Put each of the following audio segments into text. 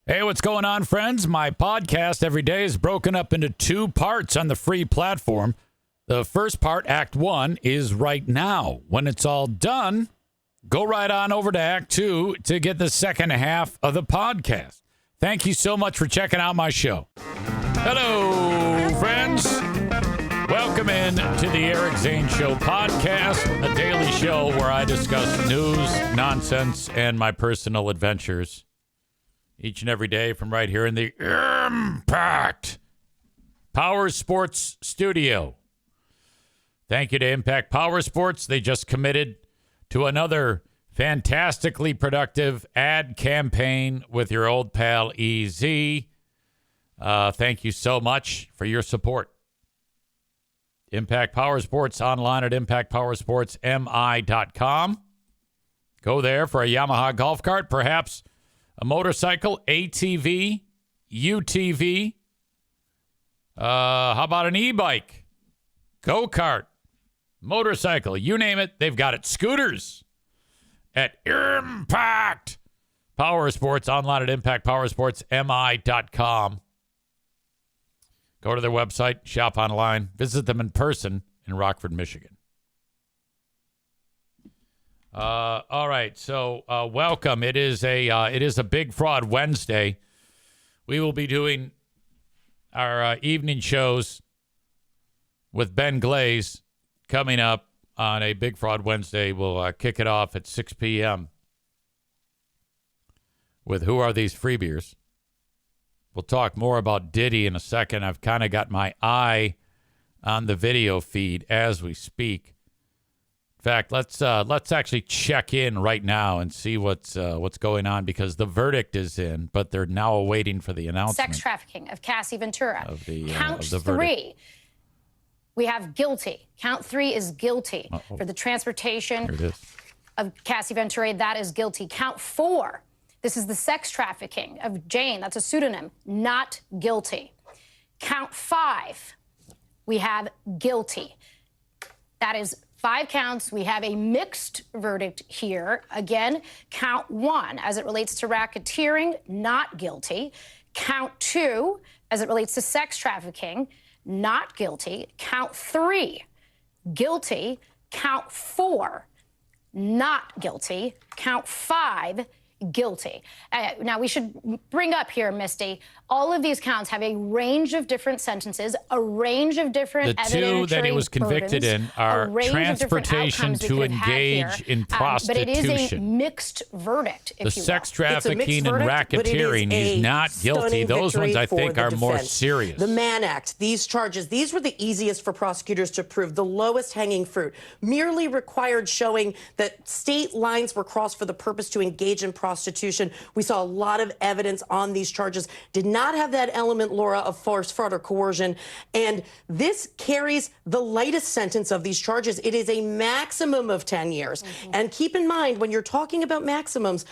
Hey, what's going on, friends? My podcast every day is broken up into two parts on the free platform. The first part, Act 1, is right now. When it's all done, go right on over to Act 2 to get the second half of the podcast. Thank you so much for checking out my show. Hello, friends. Welcome in to the Eric Zane Show podcast, a daily show where I discuss news, nonsense, and my personal adventures each and every day from right here in the Impact Power Sports Studio. Thank you to Impact Power Sports. They just committed to another fantastically productive ad campaign with your old pal EZ. Thank you so much for your support. Impact Power Sports online at impactpowersportsmi.com. Go there for a Yamaha golf cart, perhaps a motorcycle, ATV, UTV. How about an e-bike, go-kart, motorcycle, you name it, they've got it. Scooters at Impact Power Sports online at impactpowersportsmi.com. Go to their website, shop online, visit them in person in Rockford, Michigan. All right, so welcome. It is a Big Fraud Wednesday. We will be doing our evening shows with Ben Glaze coming up on a Big Fraud Wednesday. We'll kick it off at 6 p.m. with Who Are These Free Beers? We'll talk more about Diddy in a second. I've kind of got my eye on the video feed as we speak. In fact, let's actually check in right now and see what's going on, because the verdict is in, but they're now waiting for the announcement. Sex trafficking of Cassie Ventura. Count of the 3. We have guilty. Count 3 is guilty for the transportation of Cassie Ventura. That is guilty. Count 4. This is the sex trafficking of Jane. That's a pseudonym. Not guilty. Count 5. We have guilty. That is 5 counts. We have a mixed verdict here. Again, count 1, as it relates to racketeering, not guilty. Count 2, as it relates to sex trafficking, not guilty. Count 3, guilty. Count 4, not guilty. Count 5, guilty. Now, we should bring up here, Misty, all of these counts have a range of different sentences, a range of different evidentiary The two that he was convicted burdens, in are transportation to engage in prostitution. But it is a mixed verdict, if the sex trafficking and racketeering, he's not guilty. Those ones, I think, are more serious. The Mann Act, these charges, these were the easiest for prosecutors to prove, the lowest hanging fruit, merely required showing that state lines were crossed for the purpose to engage in prostitution. We saw a lot of evidence on these charges. Did not have that element, Laura, of force, fraud, or coercion. And this carries the lightest sentence of these charges. It is a maximum of 10 years. And keep in mind, when you're talking about maximums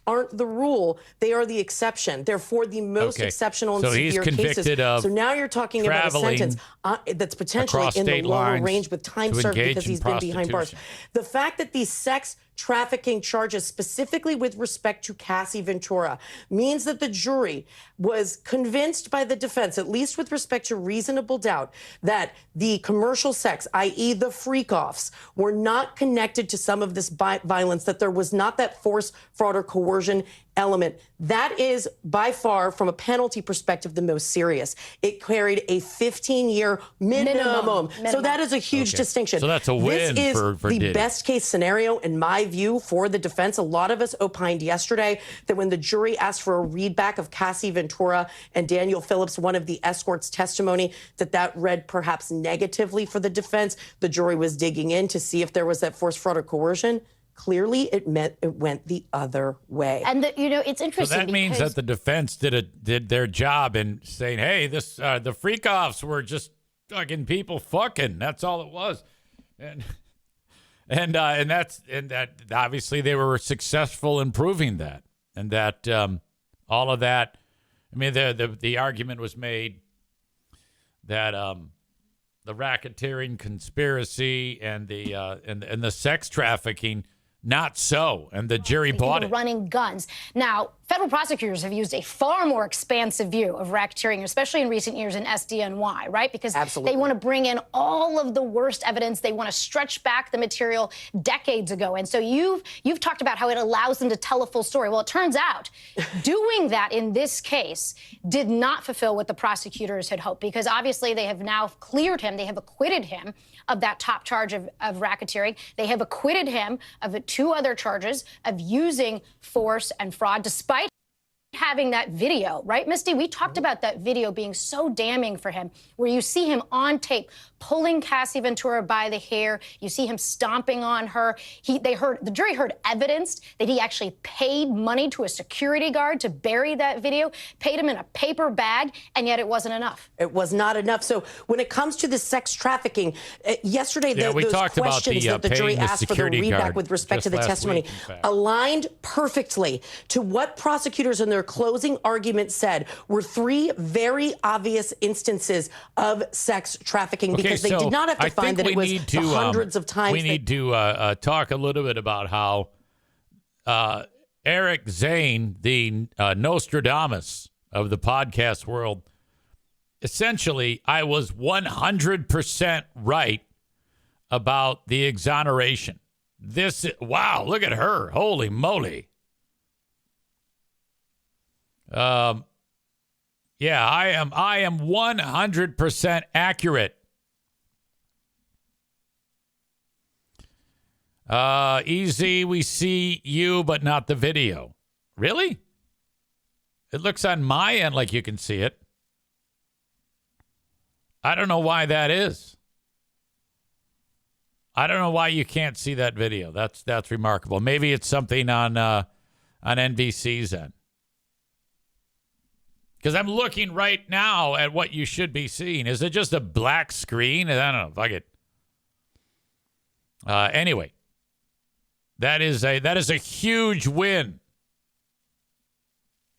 aren't the rule. They are the exception. They're for the most exceptional and severe cases. So now you're talking about a sentence that's potentially in the lower range with time served because he's been behind bars. The fact that these sex trafficking charges, specifically with respect to Cassie Ventura, means that the jury was convinced by the defense, at least with respect to reasonable doubt, that the commercial sex, i.e. the freak-offs, were not connected to some of this violence, that there was not that force, fraud, or coercion element. That is by far, from a penalty perspective, the most serious. It carried a 15-year minimum. So that is a huge distinction. So that's a win this is for the Diddy. best case scenario, in my view, for the defense. A lot of us opined yesterday that when the jury asked for a readback of Cassie Ventura and Daniel Phillips, one of the escorts' testimony, that read perhaps negatively for the defense. The jury was digging in to see if there was that force, fraud, or coercion. Clearly, it went the other way. And it's interesting. So that means that the defense did their job in saying, "Hey, the freak-offs were just fucking people fucking. That's all it was," and that obviously they were successful in proving that, and that all of that. I mean, the argument was made that the racketeering conspiracy and the sex trafficking. Not so, and the jury bought it. Running guns. Now, Federal prosecutors have used a far more expansive view of racketeering, especially in recent years in SDNY, right? Because Absolutely. they want to bring in all of the worst evidence. They want to stretch back the material decades ago. And so you've talked about how it allows them to tell a full story. Well, it turns out doing that in this case did not fulfill what the prosecutors had hoped, because obviously they have now cleared him. They have acquitted him of that top charge of racketeering. They have acquitted him of 2 other charges of using force and fraud, despite having that video, right, Misty? We talked about that video being so damning for him, where you see him on tape pulling Cassie Ventura by the hair. You see him stomping on her. The jury heard evidence that he actually paid money to a security guard to bury that video, paid him in a paper bag, and yet it wasn't enough. It was not enough. So when it comes to the sex trafficking, yesterday, those questions that the jury asked for the readback with respect to the testimony aligned perfectly to what prosecutors in their closing argument said were 3 very obvious instances of sex trafficking, because they did not have to find that it was the hundreds of times. We need to talk a little bit about how Eric Zane, the Nostradamus of the podcast world, essentially, I was 100% right about the exoneration. Wow, look at her. Holy moly. Yeah, I am 100% accurate. EZ, we see you, but not the video. Really? It looks on my end like you can see it. I don't know why that is. I don't know why you can't see that video. That's remarkable. Maybe it's something on NBC's end. Because I'm looking right now at what you should be seeing. Is it just a black screen? I don't know. Fuck it. Anyway, that is a huge win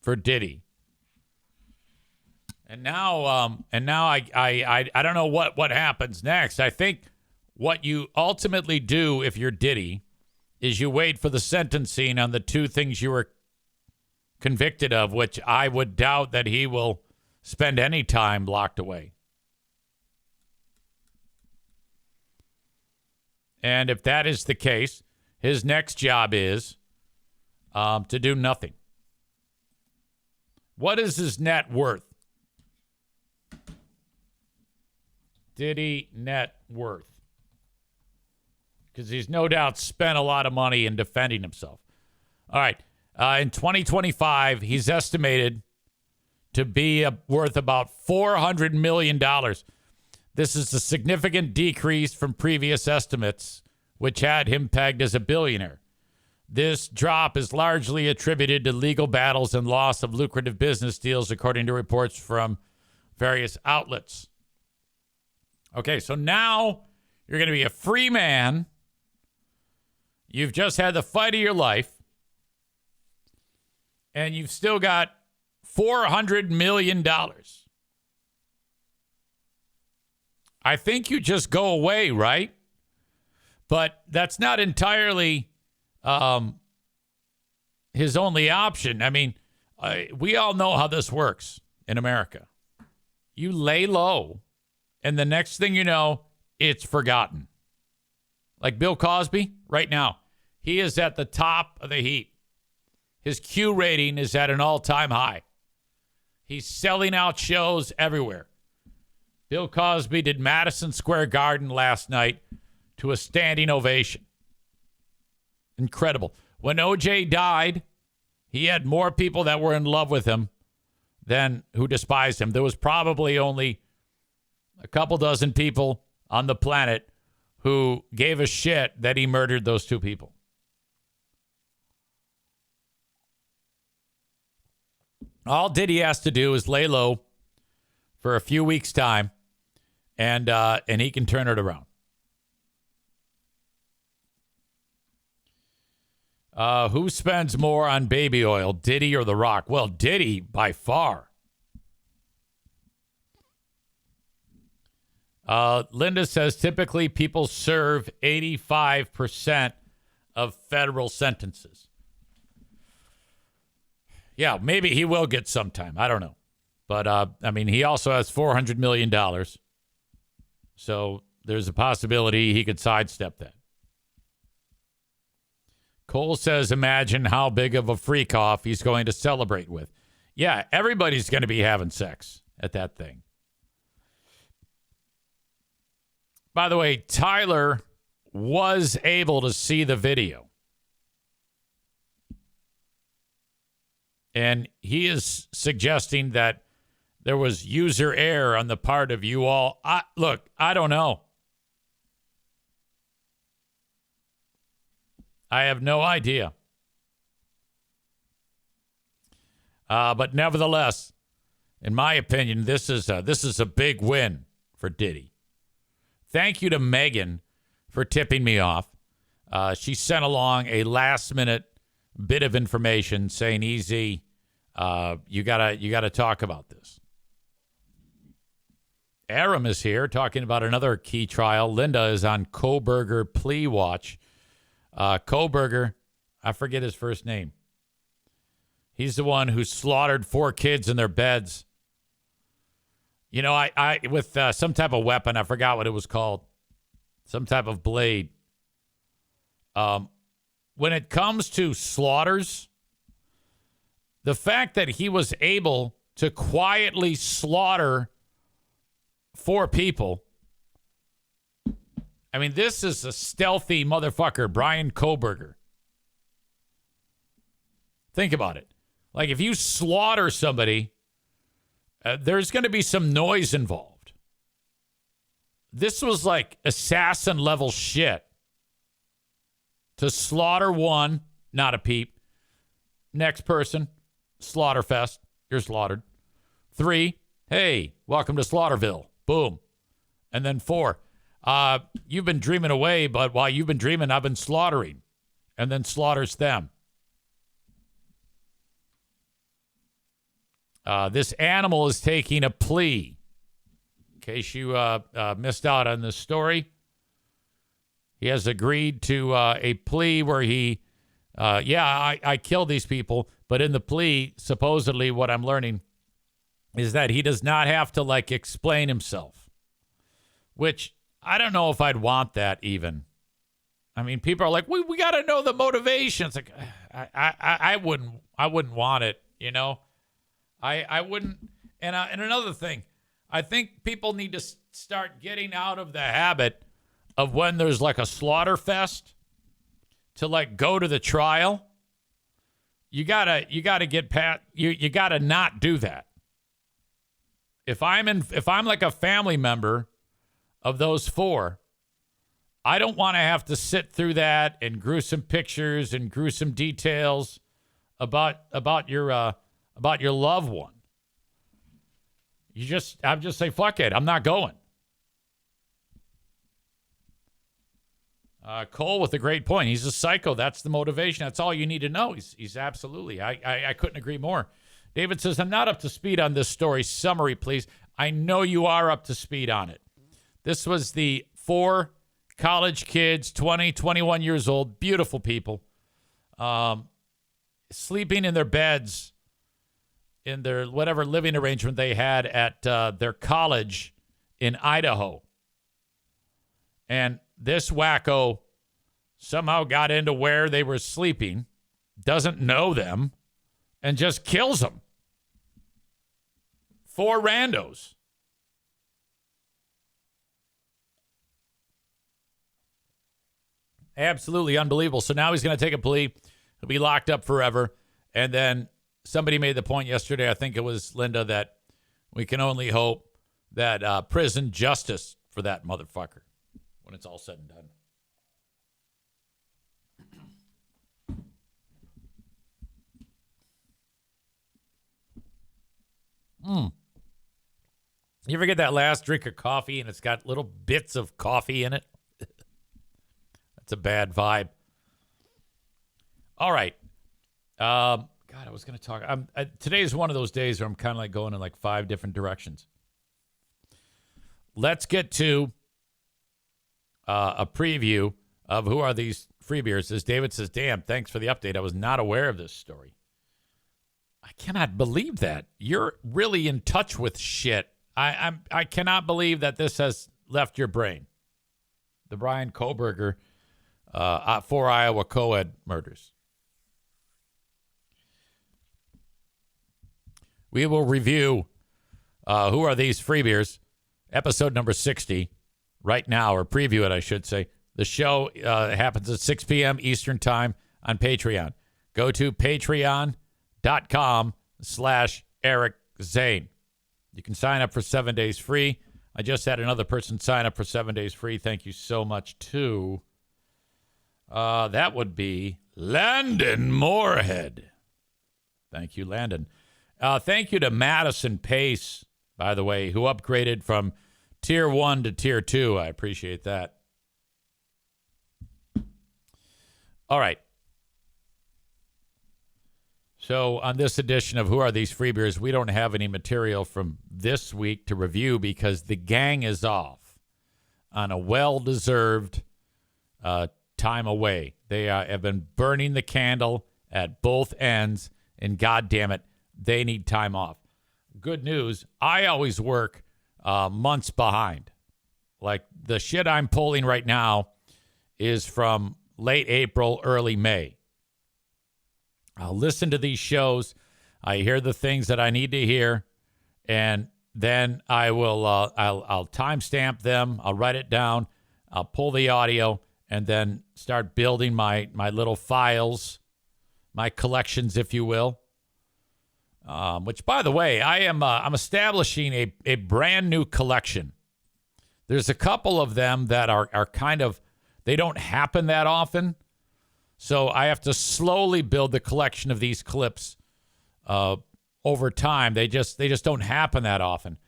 for Diddy. And now I don't know what happens next. I think what you ultimately do if you're Diddy is you wait for the sentencing on the 2 things you were convicted of, which I would doubt that he will spend any time locked away. And if that is the case, his next job is to do nothing. What is his net worth? Diddy net worth. Because he's no doubt spent a lot of money in defending himself. All right. In 2025, he's estimated to be worth about $400 million. This is a significant decrease from previous estimates, which had him pegged as a billionaire. This drop is largely attributed to legal battles and loss of lucrative business deals, according to reports from various outlets. Okay, so now you're going to be a free man. You've just had the fight of your life. And you've still got $400 million. I think you just go away, right? But that's not entirely his only option. I mean, we all know how this works in America. You lay low, and the next thing you know, it's forgotten. Like Bill Cosby, right now, he is at the top of the heap. His Q rating is at an all-time high. He's selling out shows everywhere. Bill Cosby did Madison Square Garden last night to a standing ovation. Incredible. When OJ died, he had more people that were in love with him than who despised him. There was probably only a couple dozen people on the planet who gave a shit that he murdered those 2 people. All Diddy has to do is lay low for a few weeks' time, and he can turn it around. Who spends more on baby oil, Diddy or The Rock? Well, Diddy by far. Linda says typically people serve 85% of federal sentences. Yeah, maybe he will get sometime. I don't know. But, I mean, he also has $400 million. So there's a possibility he could sidestep that. Cole says, imagine how big of a freak off he's going to celebrate with. Yeah, everybody's going to be having sex at that thing. By the way, Tyler was able to see the video. And he is suggesting that there was user error on the part of you all. Look, I don't know. I have no idea. But nevertheless, in my opinion, this is a big win for Diddy. Thank you to Megan for tipping me off. She sent along a last-minute bit of information saying, "Easy, you gotta talk about this." Aram is here talking about another key trial. Linda is on Kohberger plea watch. Kohberger, I forget his first name. He's the one who slaughtered 4 kids in their beds. You know, I with some type of weapon. I forgot what it was called. Some type of blade. When it comes to slaughters, the fact that he was able to quietly slaughter 4 people. I mean, this is a stealthy motherfucker, Brian Kohberger. Think about it. Like, if you slaughter somebody, there's going to be some noise involved. This was like assassin level shit. To slaughter 1, not a peep. Next person, Slaughterfest, you're slaughtered. 3, hey, welcome to Slaughterville. Boom. And then 4, you've been dreaming away, but while you've been dreaming, I've been slaughtering. And then slaughters them. This animal is taking a plea. In case you missed out on this story, he has agreed to a plea where he, I killed these people, but in the plea, supposedly what I'm learning is that he does not have to, like, explain himself, which I don't know if I'd want that even. I mean, people are like, we got to know the motivation. It's like, I wouldn't want it, you know? I wouldn't. And another thing, I think people need to start getting out of the habit of when there's like a slaughter fest to like go to the trial. You gotta get past. You gotta not do that. If I'm like a family member of those 4, I don't want to have to sit through that and gruesome pictures and gruesome details about your loved one. I'm just say, fuck it. I'm not going. Cole with a great point. He's a psycho. That's the motivation. That's all you need to know. He's absolutely. I couldn't agree more. David says, I'm not up to speed on this story. Summary, please. I know you are up to speed on it. This was the 4 college kids, 20, 21 years old, beautiful people, sleeping in their beds in their whatever living arrangement they had at their college in Idaho. And this wacko somehow got into where they were sleeping, doesn't know them, and just kills them. 4 randos. Absolutely unbelievable. So now he's going to take a plea. He'll be locked up forever. And then somebody made the point yesterday, I think it was Linda, that we can only hope that prison justice for that motherfucker when it's all said and done. You ever get that last drink of coffee and it's got little bits of coffee in it? That's a bad vibe. All right. God, I was going to talk. Today is one of those days where I'm kind of like going in like 5 different directions. Let's get to a preview of who are these free beers. As David says, damn, thanks for the update. I was not aware of this story. I cannot believe that. You're really in touch with shit. I cannot believe that this has left your brain. The Brian Koberger 4 Iowa co-ed murders. We will review Who Are These Free Beers, episode number 60, right now, or preview it, I should say. The show happens at 6 p.m. Eastern Time on Patreon. Go to patreon.com/Eric Zane. You can sign up for 7 days free. I just had another person sign up for 7 days free. Thank you so much, too. That would be Landon Moorhead. Thank you, Landon. Thank you to Madison Pace, by the way, who upgraded from Tier 1 to Tier 2. I appreciate that. All right. So on this edition of Who Are These Free Beers, we don't have any material from this week to review because the gang is off on a well-deserved time away. They have been burning the candle at both ends, and God damn it, they need time off. Good news, I always work months behind. Like the shit I'm pulling right now is from late April, early May. I'll listen to these shows. I hear the things that I need to hear, and then I will. I'll timestamp them. I'll write it down. I'll pull the audio, and then start building my little files, my collections, if you will. Which, by the way, I'm establishing a brand new collection. There's a couple of them that are kind of, they don't happen that often. So I have to slowly build the collection of these clips over time. They just don't happen that often.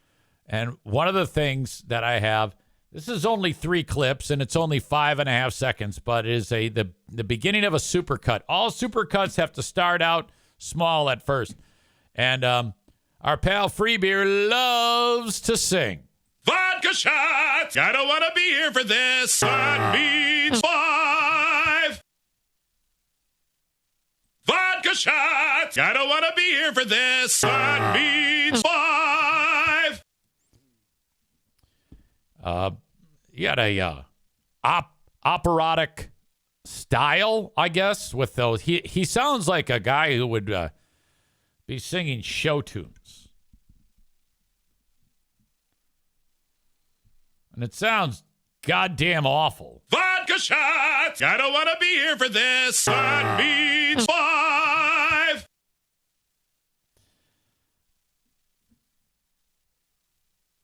And one of the things that I have, this is only 3 clips, and it's only 5.5 seconds, but it is the beginning of a supercut. All supercuts have to start out small at first. And our pal Freebeer loves to sing. Vodka shots! I don't want to be here for this. That means 5. Vodka shots! I don't want to be here for this. That means 5. He had a operatic style, I guess, with those. He sounds like a guy who would be singing show tunes. And it sounds goddamn awful. Vodka shots! I don't want to be here for this. That means 5.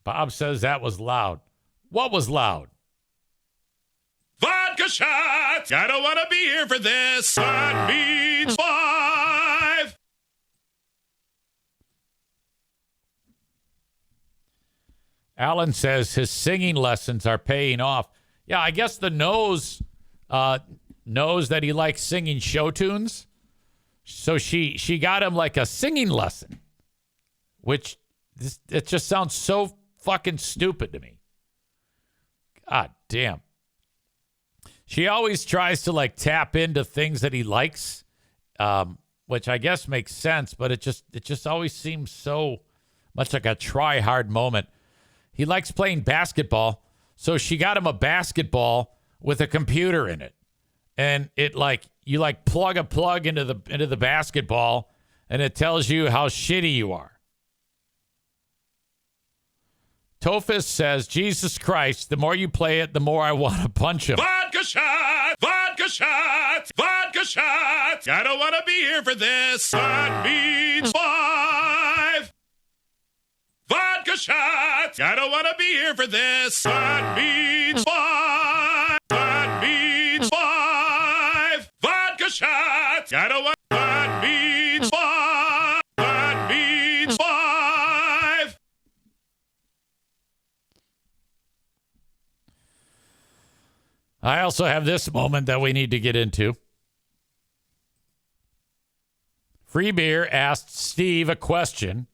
Bob says that was loud. What was loud? Vodka shots! I don't want to be here for this. That means 5. Alan says his singing lessons are paying off. Yeah, I guess the nose knows that he likes singing show tunes. So she got him like a singing lesson, which it just sounds so fucking stupid to me. God damn. She always tries to like tap into things that he likes, which I guess makes sense, but it just always seems so much like a try hard moment. He likes playing basketball, so she got him a basketball with a computer in it. And it like you like plug a plug into the basketball and it tells you how shitty you are. Tophus says, Jesus Christ, the more you play it, the more I want to punch him. Vodka shots! Vodka shots! Vodka shots! I don't want to be here for this. That means 5. Vodka shots! I don't want to be here for this. That means 5. That means 5. Vodka shots! I don't want. That means 5. That means 5. I also have this moment that we need to get into. Free Beer asked Steve a question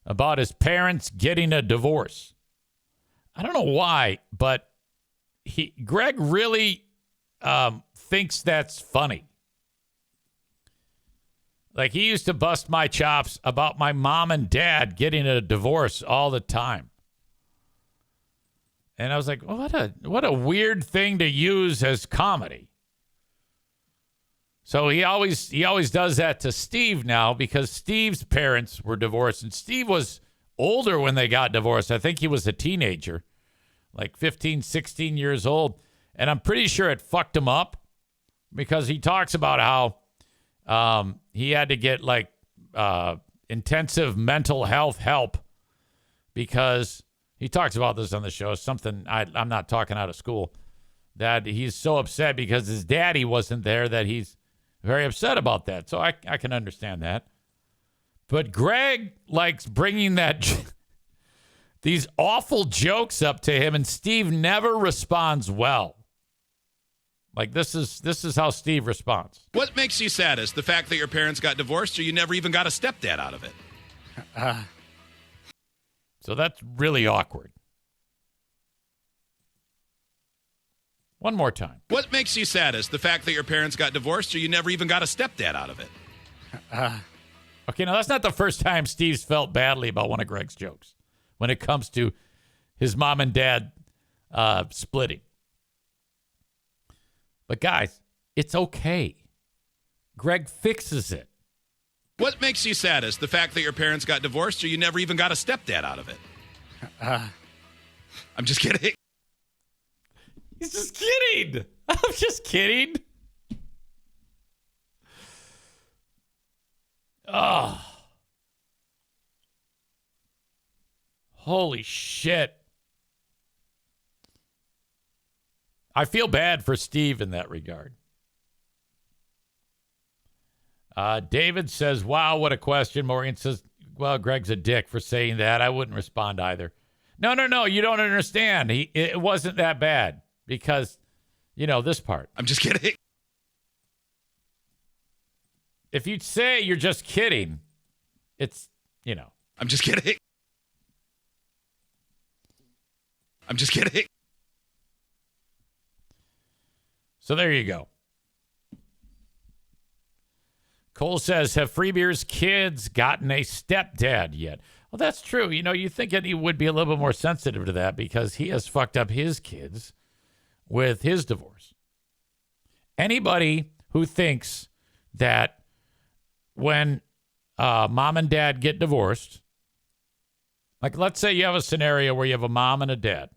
about his parents getting a divorce. I don't know why, but Greg really thinks that's funny. Like, he used to bust my chops about my mom and dad getting a divorce all the time. And I was like, what a weird thing to use as comedy. So he always does that to Steve now, because Steve's parents were divorced, and Steve was older when they got divorced. I think he was a teenager, like 15, 16 years old. And I'm pretty sure it fucked him up, because he talks about how he had to get like intensive mental health help, because he talks about this on the show. Something I'm not talking out of school, that he's so upset because his daddy wasn't there, that he's very upset about that. So I can understand that. But Greg likes bringing these awful jokes up to him, and Steve never responds well. Like, this is how Steve responds. What makes you saddest? The fact that your parents got divorced, or you never even got a stepdad out of it? So that's really awkward. One more time. What makes you saddest? The fact that your parents got divorced, or you never even got a stepdad out of it? Okay, now that's not the first time Steve's felt badly about one of Greg's jokes when it comes to his mom and dad splitting. But guys, it's okay. Greg fixes it. What makes you saddest? The fact that your parents got divorced, or you never even got a stepdad out of it? I'm just kidding. He's just kidding. I'm just kidding. Oh. Holy shit. I feel bad for Steve in that regard. David says, wow, what a question. Morgan says, well, Greg's a dick for saying that. I wouldn't respond either. No, you don't understand. It wasn't that bad. Because, this part. I'm just kidding. If you'd say you're just kidding, it's, I'm just kidding. I'm just kidding. So there you go. Cole says, have Freebeer's kids gotten a stepdad yet? Well, that's true. You think that he would be a little bit more sensitive to that, because he has fucked up his kids with his divorce. Anybody who thinks that when mom and dad get divorced, like, let's say you have a scenario where you have a mom and a dad,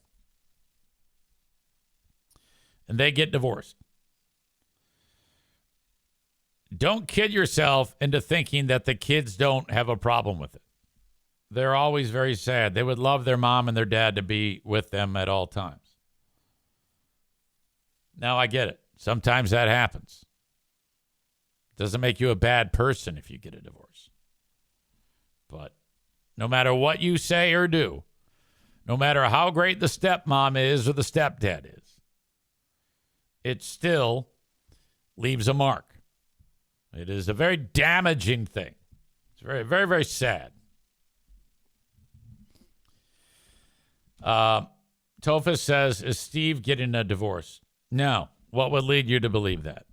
and they get divorced. Don't kid yourself into thinking that the kids don't have a problem with it. They're always very sad. They would love their mom and their dad to be with them at all times. Now, I get it. Sometimes that happens. Doesn't make you a bad person if you get a divorce. But no matter what you say or do, no matter how great the stepmom is or the stepdad is, it still leaves a mark. It is a very damaging thing. It's very, very, very sad. Tofa says, is Steve getting a divorce? No. What would lead you to believe that?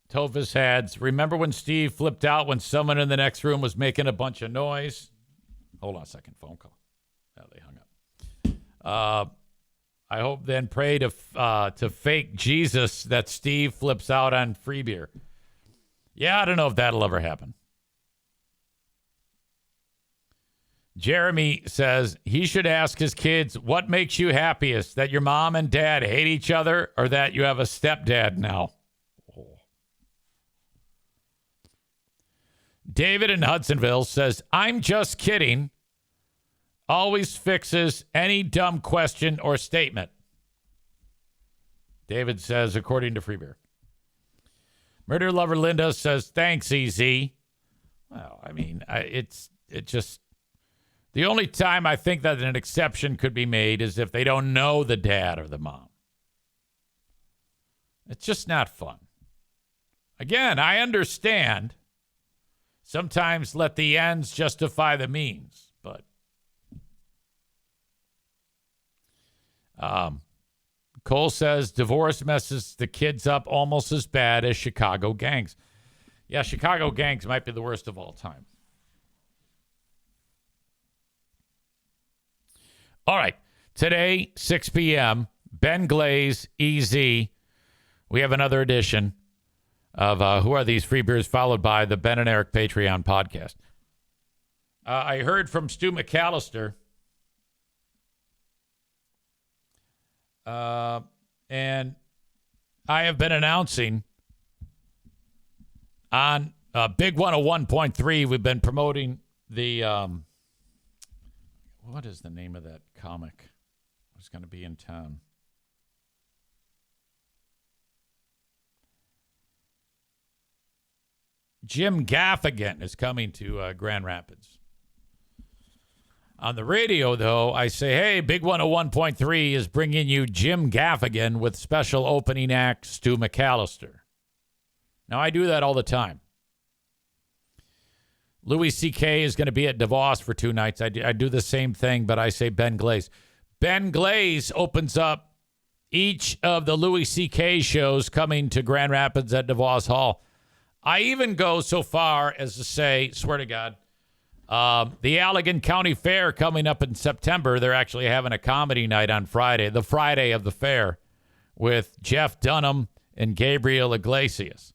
Tofa's Hads. Remember when Steve flipped out when someone in the next room was making a bunch of noise? Hold on a second. Phone call. Oh, they hung up. I hope then pray to fake Jesus that Steve flips out on free beer. Yeah, I don't know if that'll ever happen. Jeremy says he should ask his kids, what makes you happiest? That your mom and dad hate each other, or that you have a stepdad now? Oh. David in Hudsonville says, I'm just kidding. Always fixes any dumb question or statement. David says, according to Freebeer. Murder Lover Linda says, thanks, EZ. Well, I mean, it just... The only time I think that an exception could be made is if they don't know the dad or the mom. It's just not fun. Again, I understand. Sometimes let the ends justify the means, but Cole says divorce messes the kids up almost as bad as Chicago gangs. Yeah, Chicago gangs might be the worst of all time. All right. Today, 6 p.m., Ben Glaze, EZ. We have another edition of Who Are These Free Beers, followed by the Ben and Eric Patreon podcast. I heard from Stu McAllister. And I have been announcing on Big 101.3, we've been promoting the, what is the name of that comic who's going to be in town? Jim Gaffigan is coming to Grand Rapids. On the radio, though, I say, hey, Big 101.3 is bringing you Jim Gaffigan with special opening act Stu McAllister. Now, I do that all the time. Louis C.K. is going to be at DeVos for 2 nights. I do the same thing, but I say Ben Glaze. Ben Glaze opens up each of the Louis C.K. shows coming to Grand Rapids at DeVos Hall. I even go so far as to say, swear to God, the Allegan County Fair coming up in September, they're actually having a comedy night on Friday, the Friday of the fair, with Jeff Dunham and Gabriel Iglesias.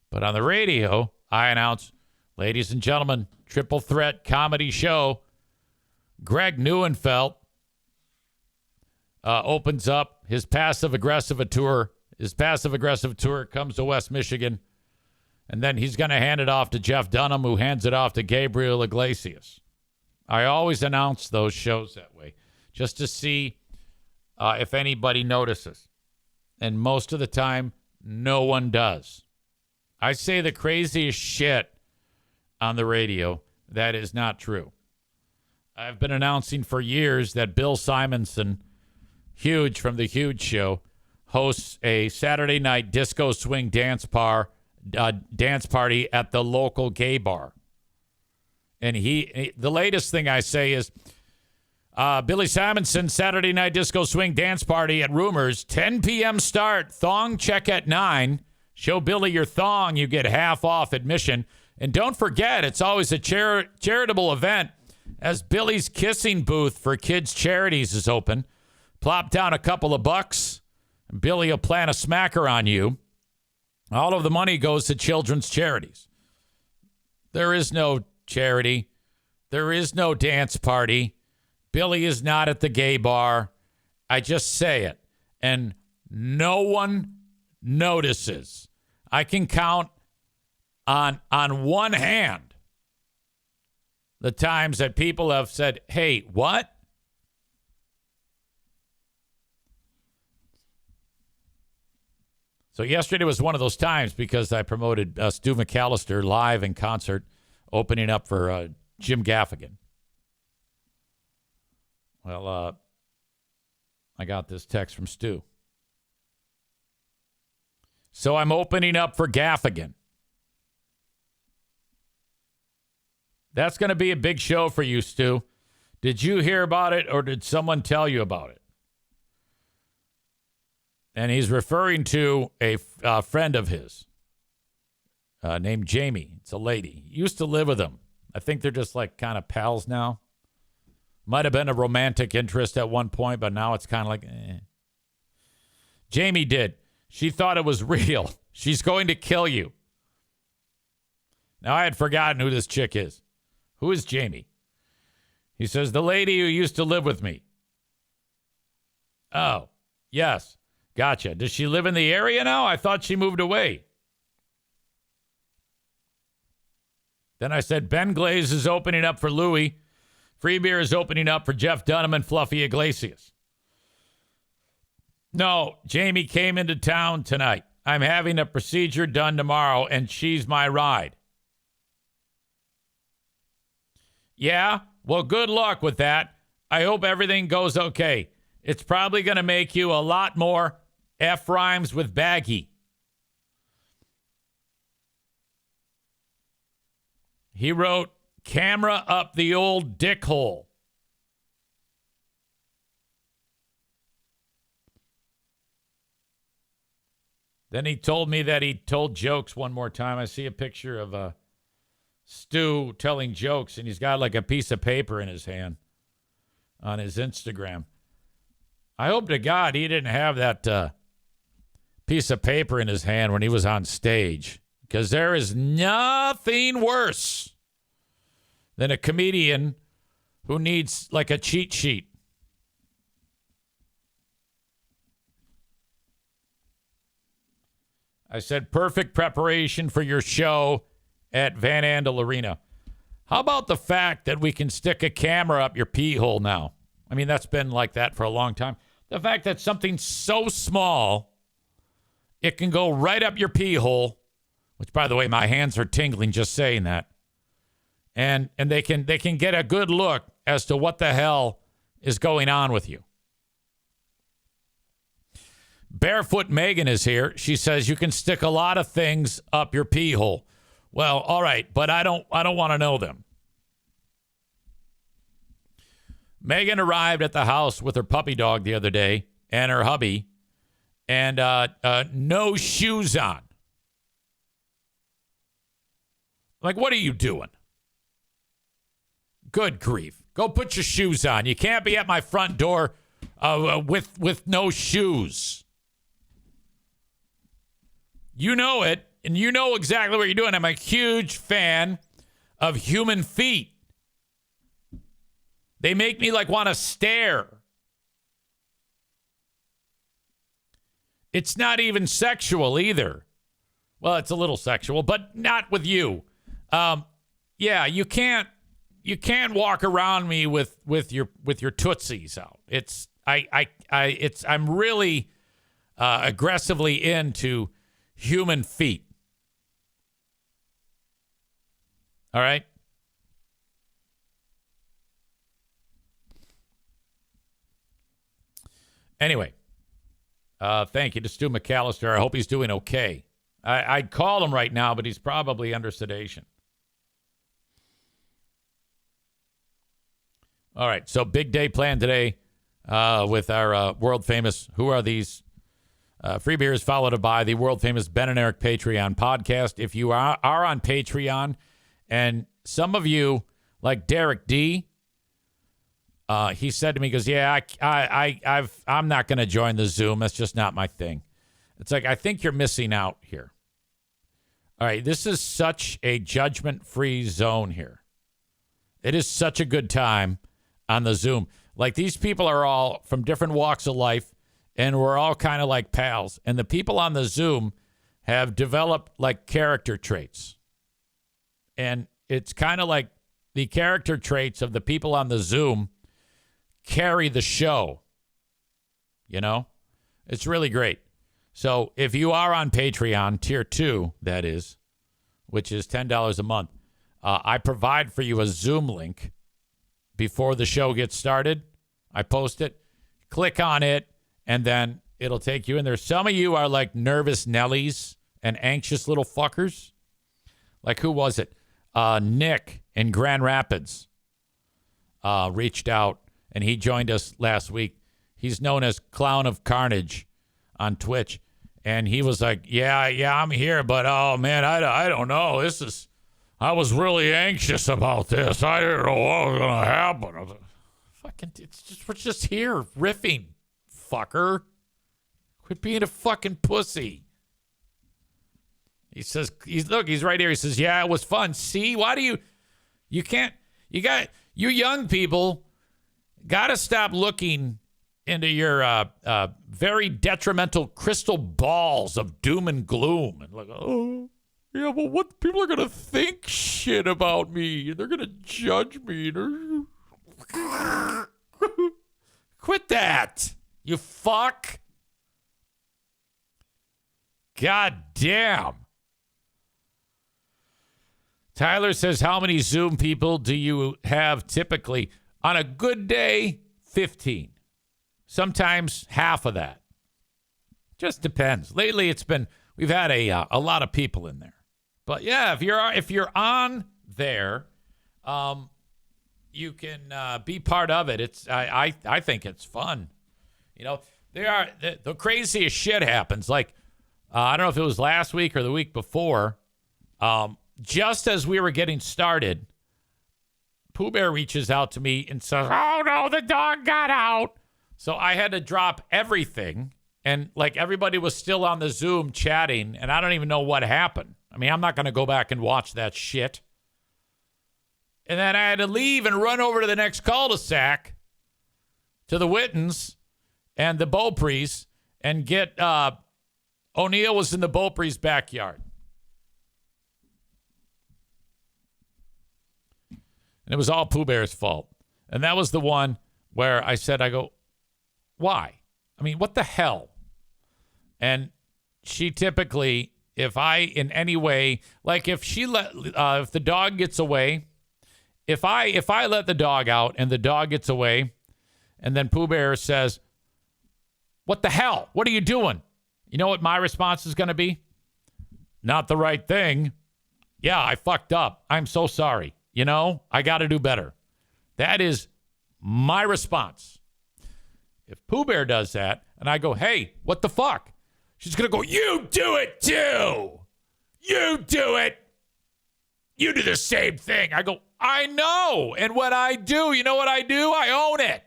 But on the radio, I announce, ladies and gentlemen, triple threat comedy show. Greg Neuenfeld opens up his passive-aggressive tour. His passive-aggressive tour comes to West Michigan. And then he's going to hand it off to Jeff Dunham, who hands it off to Gabriel Iglesias. I always announce those shows that way, just to see if anybody notices. And most of the time, no one does. I say the craziest shit on the radio. That is not true. I've been announcing for years that Bill Simonson, Huge from The Huge Show, hosts a Saturday night disco swing dance party at the local gay bar. And the latest thing I say is Billy Simonson Saturday night disco swing dance party at Rumors, 10 p.m. start, thong check at 9. Show Billy your thong, you get half off admission. And don't forget, it's always a charitable event as Billy's kissing booth for kids' charities is open. Plop down a couple of bucks and Billy will plant a smacker on you. All of the money goes to children's charities. There is no charity. There is no dance party. Billy is not at the gay bar. I just say it. And no one notices. I can count on one hand the times that people have said, hey, what? So yesterday was one of those times because I promoted Stu McAllister live in concert, opening up for Jim Gaffigan. Well, I got this text from Stu. So I'm opening up for Gaffigan. That's going to be a big show for you, Stu. Did you hear about it or did someone tell you about it? And he's referring to a friend of his named Jamie. It's a lady. Used to live with him. I think they're just like kind of pals now. Might have been a romantic interest at one point, but now it's kind of like, eh. Jamie did. She thought it was real. She's going to kill you. Now, I had forgotten who this chick is. Who is Jamie? He says, the lady who used to live with me. Oh, yes. Gotcha. Does she live in the area now? I thought she moved away. Then I said, Ben Glaze is opening up for Louie. Free beer is opening up for Jeff Dunham and Fluffy Iglesias. No, Jamie came into town tonight. I'm having a procedure done tomorrow, and she's my ride. Yeah? Well, good luck with that. I hope everything goes okay. It's probably going to make you a lot more F rhymes with baggy. He wrote, camera up the old dick hole. Then he told me that he told jokes one more time. I see a picture of Stu telling jokes, and he's got like a piece of paper in his hand on his Instagram. I hope to God he didn't have that piece of paper in his hand when he was on stage, because there is nothing worse than a comedian who needs like a cheat sheet. I said, perfect preparation for your show at Van Andel Arena. How about the fact that we can stick a camera up your pee hole now? I mean, that's been like that for a long time. The fact that something so small, it can go right up your pee hole, which, by the way, my hands are tingling just saying that. And they can get a good look as to what the hell is going on with you. Barefoot Megan is here. She says you can stick a lot of things up your pee hole. Well, all right, but I don't want to know them. Megan arrived at the house with her puppy dog the other day and her hubby, and no shoes on. Like, what are you doing? Good grief. Go put your shoes on. You can't be at my front door with no shoes. You know it, and you know exactly what you're doing. I'm a huge fan of human feet. They make me like want to stare. It's not even sexual either. Well, it's a little sexual, but not with you. Yeah, you can't walk around me with your tootsies out. I'm really aggressively into human feet. All right? Anyway, thank you to Stu McAllister. I hope he's doing okay. I'd call him right now, but he's probably under sedation. All right, so big day planned today with our world-famous Who Are These? Free beers followed by the world-famous Ben and Eric Patreon podcast. If you are on Patreon, and some of you, like Derek D., he said to me, he goes, yeah, I'm not going to join the Zoom. That's just not my thing. It's like, I think you're missing out here. All right, this is such a judgment-free zone here. It is such a good time on the Zoom. Like, these people are all from different walks of life, and we're all kind of like pals. And the people on the Zoom have developed like character traits. And it's kind of like the character traits of the people on the Zoom carry the show. You know? It's really great. So if you are on Patreon, tier 2, that is, which is $10 a month, I provide for you a Zoom link before the show gets started. I post it. Click on it, and then it'll take you in there. Some of you are like nervous Nellies and anxious little fuckers. Like, who was it? Nick in Grand Rapids reached out, and he joined us last week. He's known as Clown of Carnage on Twitch. And he was like, yeah, I'm here, but oh, man, I don't know. I was really anxious about this. I didn't know what was going to happen. I was like, we're just here riffing, fucker. Quit being a fucking pussy. He says, he's right here. He says, yeah, it was fun. See, why do you young people got to stop looking into your very detrimental crystal balls of doom and gloom. And like, oh, yeah, well, what people are going to think shit about me. They're going to judge me. Quit that, you fuck. God damn. Tyler says, how many Zoom people do you have typically? On a good day, 15. Sometimes half of that. Just depends. Lately, we've had a lot of people in there. But yeah, if you're on there, you can be part of it. I think it's fun. You know, the craziest shit happens. Like I don't know if it was last week or the week before. Just as we were getting started, Pooh Bear reaches out to me and says, "Oh no, the dog got out." So I had to drop everything, and like everybody was still on the Zoom chatting, and I don't even know what happened. I mean, I'm not going to go back and watch that shit. And then I had to leave and run over to the next cul-de-sac to the Wittens and the Beaupres and get O'Neill was in the Beaupres backyard. And it was all Pooh Bear's fault. And that was the one where I go, why? I mean, what the hell? And she typically, if I in any way, like if the dog gets away, if I let the dog out and the dog gets away, and then Pooh Bear says, "What the hell? What are you doing?" You know what my response is going to be? Not the right thing. Yeah, I fucked up. I'm so sorry. You know, I got to do better. That is my response. If Pooh Bear does that and I go, "Hey, what the fuck?" She's going to go, "You do it too. You do it. You do the same thing." I go, "I know. And when I do, you know what I do? I own it."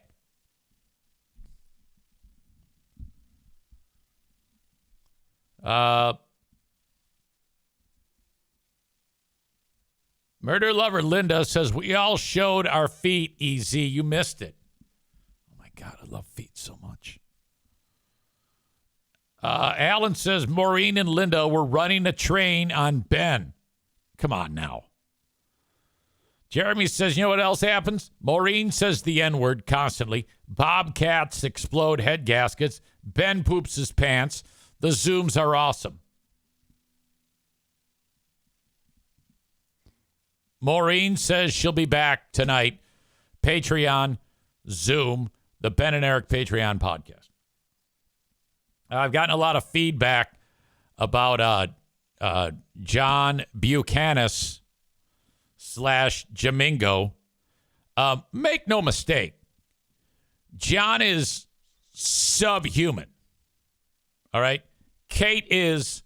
Murder Lover Linda says, "We all showed our feet, EZ. You missed it." Oh, my God. I love feet so much. Alan says, "Maureen and Linda were running a train on Ben." Come on now. Jeremy says, "You know what else happens?" Maureen says the N-word constantly. Bobcats explode head gaskets. Ben poops his pants. The Zooms are awesome. Maureen says she'll be back tonight. Patreon, Zoom, the Ben and Eric Patreon podcast. I've gotten a lot of feedback about John Buchanan / Jamingo. Make no mistake. John is subhuman. All right? Kate is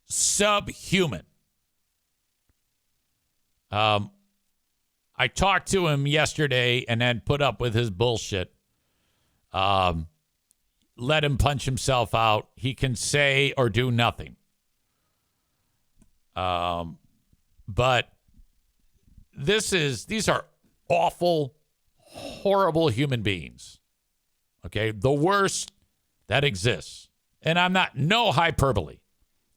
subhuman. I talked to him yesterday and then put up with his bullshit. Let him punch himself out. He can say or do nothing. But these are awful, horrible human beings. Okay? The worst that exists. And I'm not, no hyperbole.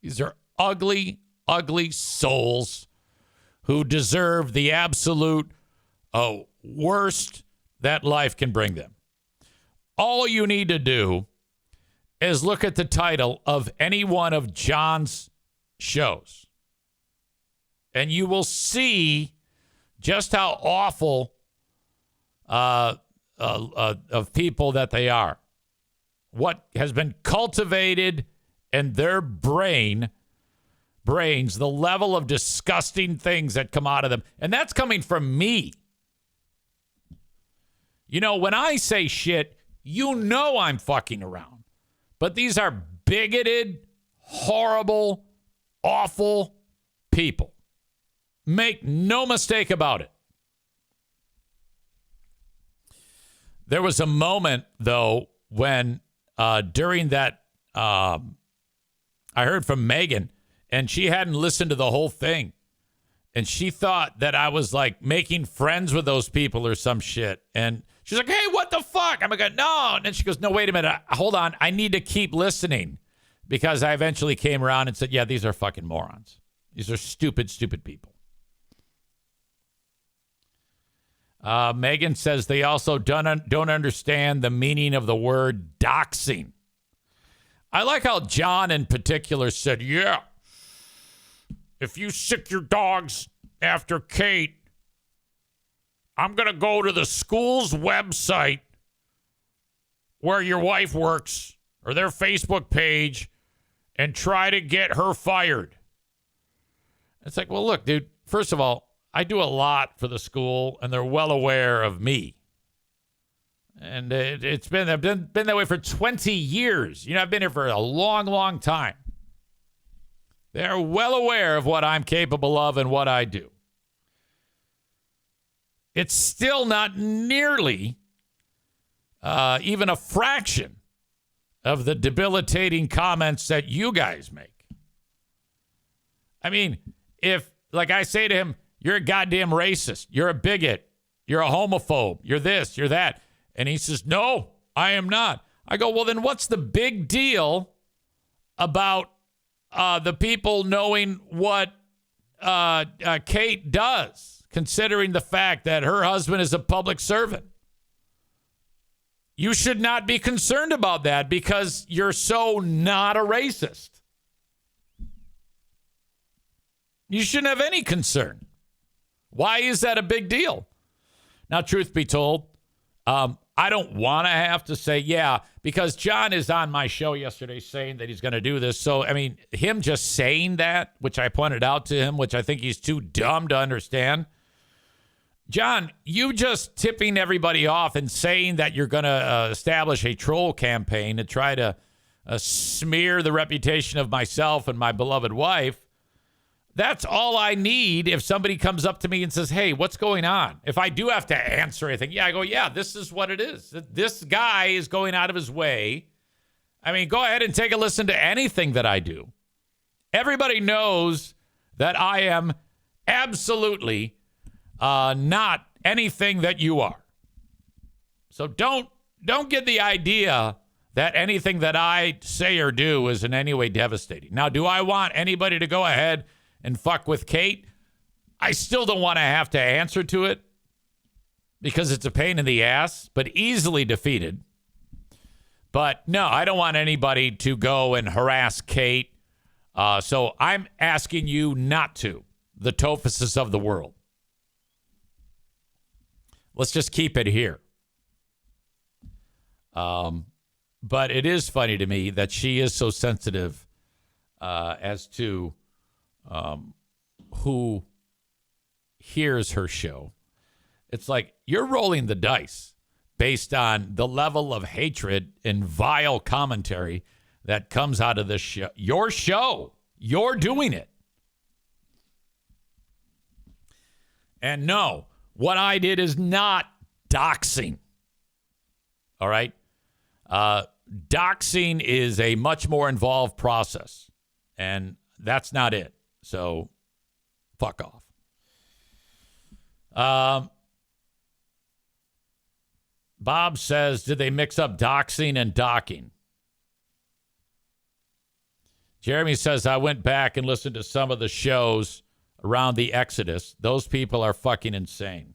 These are ugly, ugly souls who deserve the absolute worst that life can bring them. All you need to do is look at the title of any one of John's shows, and you will see just how awful of people that they are. What has been cultivated in their brains, the level of disgusting things that come out of them. And that's coming from me. You know, when I say shit, you know I'm fucking around. But these are bigoted, horrible, awful people. Make no mistake about it. There was a moment, though, when during that, I heard from Megan, and she hadn't listened to the whole thing. And she thought that I was like making friends with those people or some shit. And she's like, "Hey, what the fuck?" I'm like, "No." And then she goes, "No, wait a minute. Hold on. I need to keep listening." Because I eventually came around and said, "Yeah, these are fucking morons. These are stupid, stupid people." Megan says they also don't understand the meaning of the word doxing. I like how John in particular said, "Yeah, if you sick your dogs after Kate, I'm going to go to the school's website where your wife works or their Facebook page and try to get her fired." It's like, well, look, dude, first of all, I do a lot for the school and they're well aware of me. And it's been that way for 20 years. I've been here for a long, long time. They're well aware of what I'm capable of and what I do. It's still not nearly even a fraction of the debilitating comments that you guys make. I mean, if, like I say to him, you're a goddamn racist, you're a bigot, you're a homophobe, you're this, you're that. And he says, no, I am not. I go, well, then what's the big deal about the people knowing what Kate does, considering the fact that her husband is a public servant? You should not be concerned about that because you're so not a racist. You shouldn't have any concern. Why is that a big deal? Now, truth be told, I don't want to have to say, yeah, because John is on my show yesterday saying that he's going to do this. So, I mean, him just saying that, which I pointed out to him, which I think he's too dumb to understand. John, you just tipping everybody off and saying that you're going to establish a troll campaign to try to smear the reputation of myself and my beloved wife. That's all I need if somebody comes up to me and says, hey, what's going on? If I do have to answer anything, I go, yeah, this is what it is. This guy is going out of his way. I mean, go ahead and take a listen to anything that I do. Everybody knows that I am absolutely not anything that you are. So don't get the idea that anything that I say or do is in any way devastating. Now, do I want anybody to go ahead and fuck with Kate? I still don't want to have to answer to it because it's a pain in the ass, but easily defeated. But no, I don't want anybody to go and harass Kate. So I'm asking you not to, the Tophuses of the world. Let's just keep it here. But it is funny to me that she is so sensitive as to who hears her show. It's like you're rolling the dice based on the level of hatred and vile commentary that comes out of this show. Your show. You're doing it. And no, what I did is not doxing. All right? Doxing is a much more involved process. And that's not it. So, fuck off. Bob says, did they mix up doxing and docking? Jeremy says, I went back and listened to some of the shows around the Exodus. Those people are fucking insane.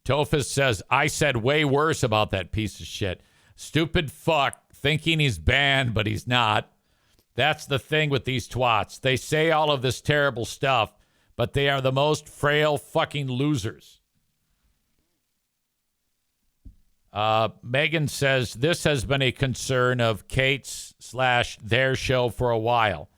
Tophus says, I said way worse about that piece of shit. Stupid fuck thinking he's banned, but he's not. That's the thing with these twats. They say all of this terrible stuff, but they are the most frail fucking losers. Megan says, this has been a concern of Kate's / their show for a while.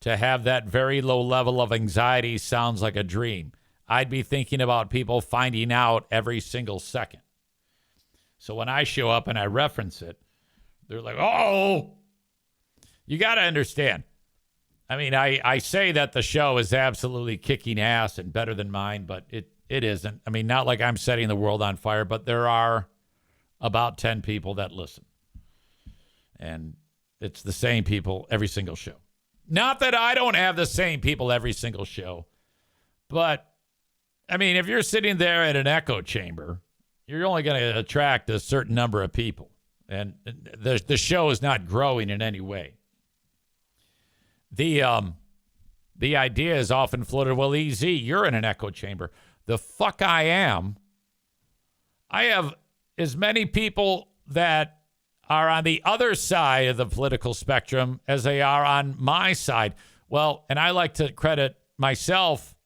To have that very low level of anxiety sounds like a dream. I'd be thinking about people finding out every single second. So when I show up and I reference it, they're like, oh, you got to understand. I mean, I say that the show is absolutely kicking ass and better than mine, but it isn't. I mean, not like I'm setting the world on fire, but there are about 10 people that listen. And it's the same people every single show. Not that I don't have the same people every single show, but I mean, if you're sitting there at an echo chamber, you're only going to attract a certain number of people. And the show is not growing in any way. The idea is often floated, well, EZ, you're in an echo chamber. The fuck I am. I have as many people that are on the other side of the political spectrum as they are on my side. Well, and I like to credit myself.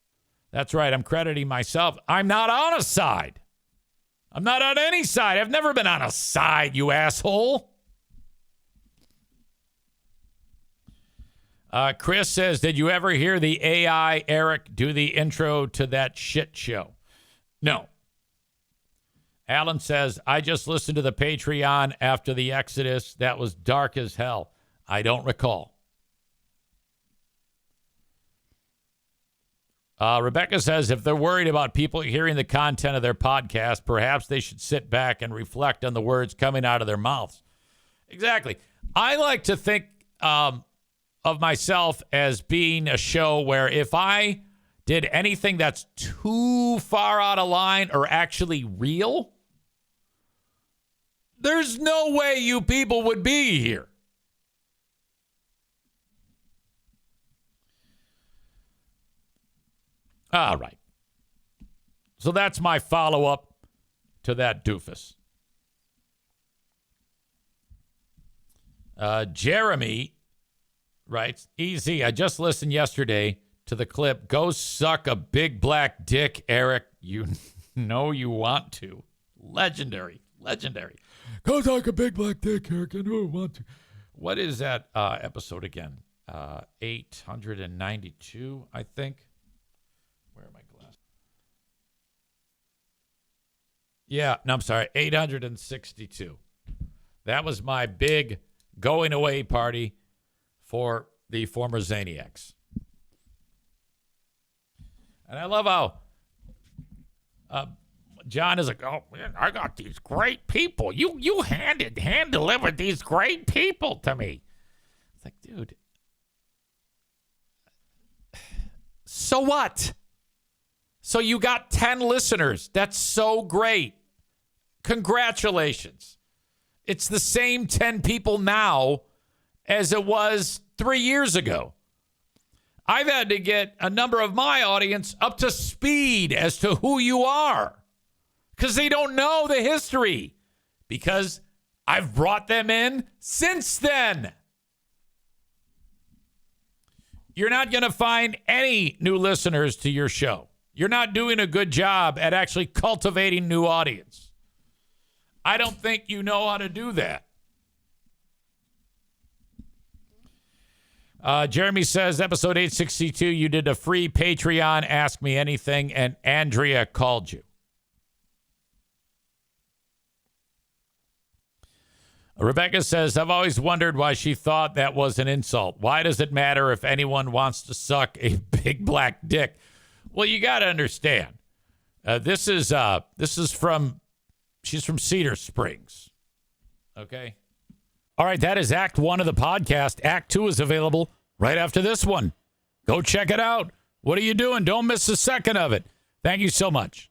That's right, I'm crediting myself. I'm not on a side. I'm not on any side. I've never been on a side, you asshole. Chris says, did you ever hear the AI Eric do the intro to that shit show? No. Alan says, I just listened to the Patreon after the Exodus. That was dark as hell. I don't recall. Rebecca says, if they're worried about people hearing the content of their podcast, perhaps they should sit back and reflect on the words coming out of their mouths. Exactly. I like to think of myself as being a show where if I did anything that's too far out of line or actually real, there's no way you people would be here. All right. So that's my follow-up to that doofus. Jeremy writes, EZ, I just listened yesterday to the clip, go suck a big black dick, Eric. You know you want to. Legendary. Go suck a big black dick, Eric. I know I want to. What is that episode again? 892, I think. Where are my glasses? Yeah, no, I'm sorry. 862. That was my big going away party for the former Zaniacs. And I love how John is like, oh, man, I got these great people. You hand-delivered these great people to me. It's like, dude. So what? So you got 10 listeners. That's so great. Congratulations. It's the same 10 people now as it was 3 years ago. I've had to get a number of my audience up to speed as to who you are because they don't know the history because I've brought them in since then. You're not going to find any new listeners to your show. You're not doing a good job at actually cultivating new audience. I don't think you know how to do that. Jeremy says, episode 862, you did a free Patreon, Ask Me Anything, and Andrea called you. Rebecca says, I've always wondered why she thought that was an insult. Why does it matter if anyone wants to suck a big black dick? Well, you got to understand. This is from, she's from Cedar Springs. Okay. All right. That is Act 1 of the podcast. Act 2 is available right after this one. Go check it out. What are you doing? Don't miss a second of it. Thank you so much.